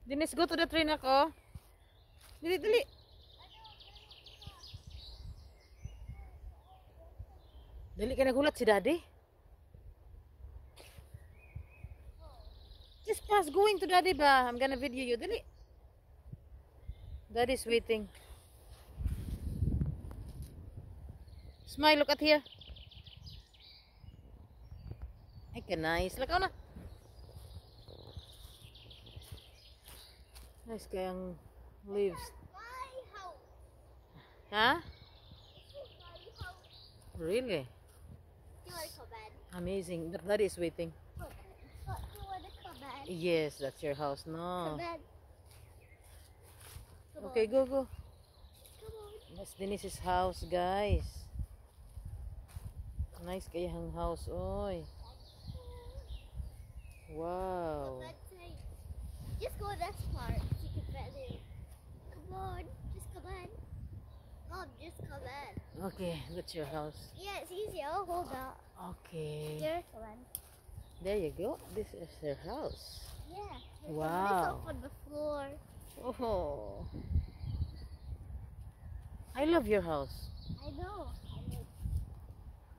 Dennis, go to the train ako. Dili, dili. Dali ka nagulat si Daddy. Just pass going to Daddy ba? I'm gonna video you. Dali. Daddy's waiting. Smile, look at here. Ay, ka nice. Lakaw na. Nice kayang leaves. Huh? Really? Amazing. But Daddy is waiting. Yes, that's your house. No. Okay, go, go. That's Dennis's house, guys. Nice kayang house, oy. Wow. Just go this part. You can fit in. Come on, just come in. Mom, just come in. Okay, that's your house. Yeah, it's easy. I'll hold that. Okay. Here, come in. There you go. This is their house. Yeah. Wow. This on the floor. Oh. I love your house. I know.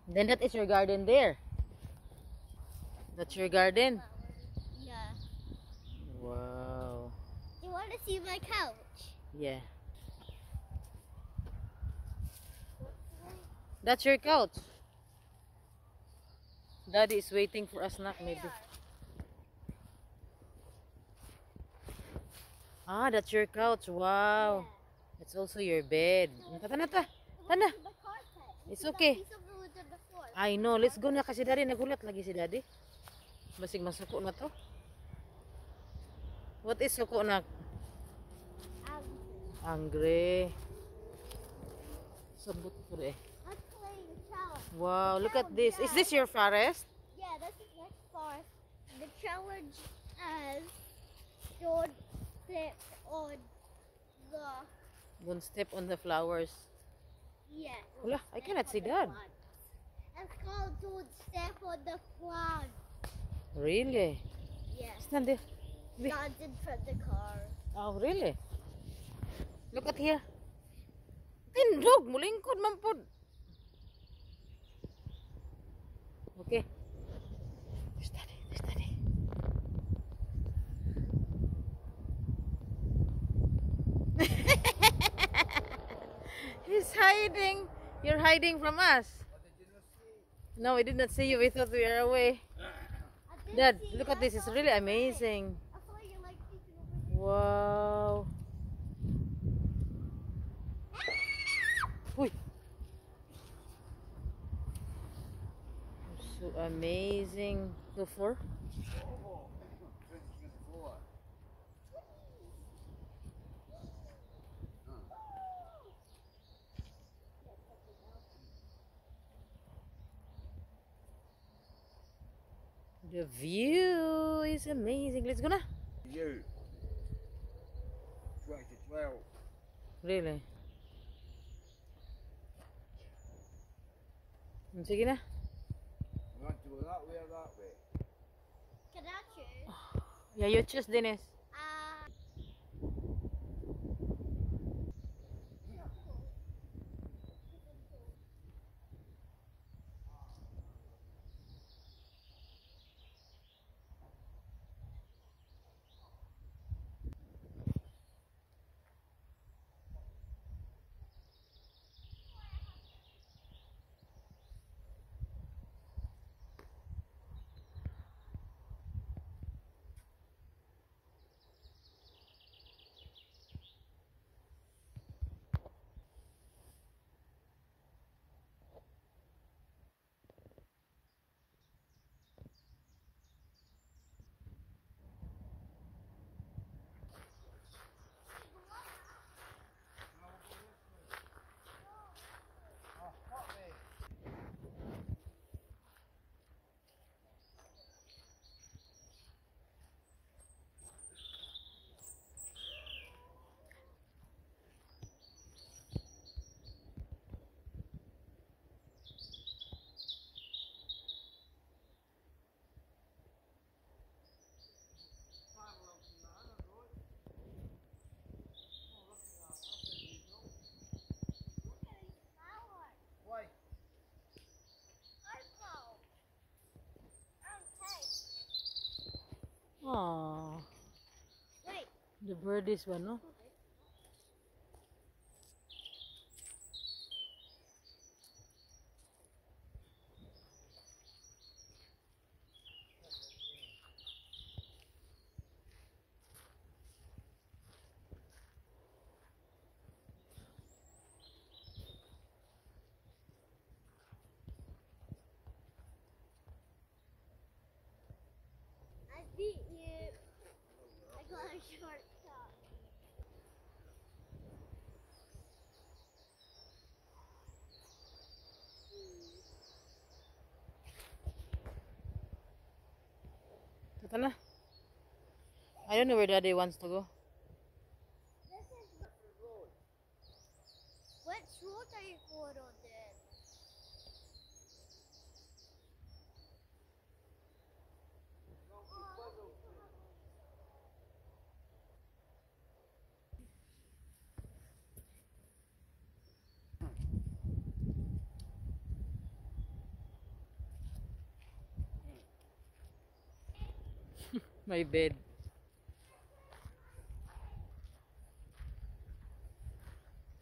Then that is your garden there. That's your garden. Yeah. Wow. You want to see my couch? Yeah. That's your couch. Daddy is waiting for a snack maybe. Ah, that's your couch. Wow. That's also your bed. Tana ta. Tana. It's okay. I know. Let's go na kasi Daddy nagulat lagi si Daddy. Basig masuko na to. What is suko na? Angry. Sabot ko eh. Wow, look at this. Is this your forest? Yeah, this is my forest. The challenge is don't step on the... Don't step on the flowers. Yeah. Wala, I cannot see that. It's called don't step on the plant. Really? Yeah. Stand there. Not in front of the car. Oh, really? Look at here. Tindog, mulingkod man pod. Okay. There's Daddy. There's Daddy. He's hiding. You're hiding from us. No, we did not see you. We thought we were away. Dad, look at this. It's really amazing. I saw you like peeking over here. Wow. Uy. So amazing. Go for. The view is amazing. Let's go na. You. 2012. Really? Sige na. You want to go that way or that way? Can I choose? Yeah, you choose, Dennis. Oh, Wait. the birdies one, no? I beat you. I got a shortcut. Tata na. I don't know where Daddy wants to go. This is the road. Which road are you going on then? My bed.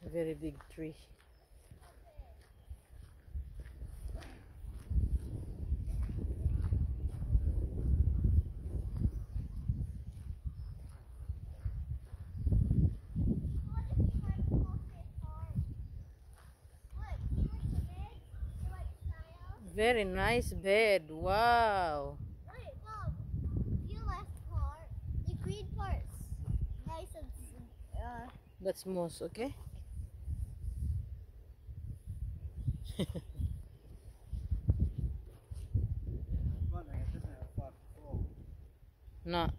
A very big tree. Very nice bed. Wow. Wait, Mom. You left part. The green part's nice and That's moss, okay? Wondering if this is a fuck fall. No.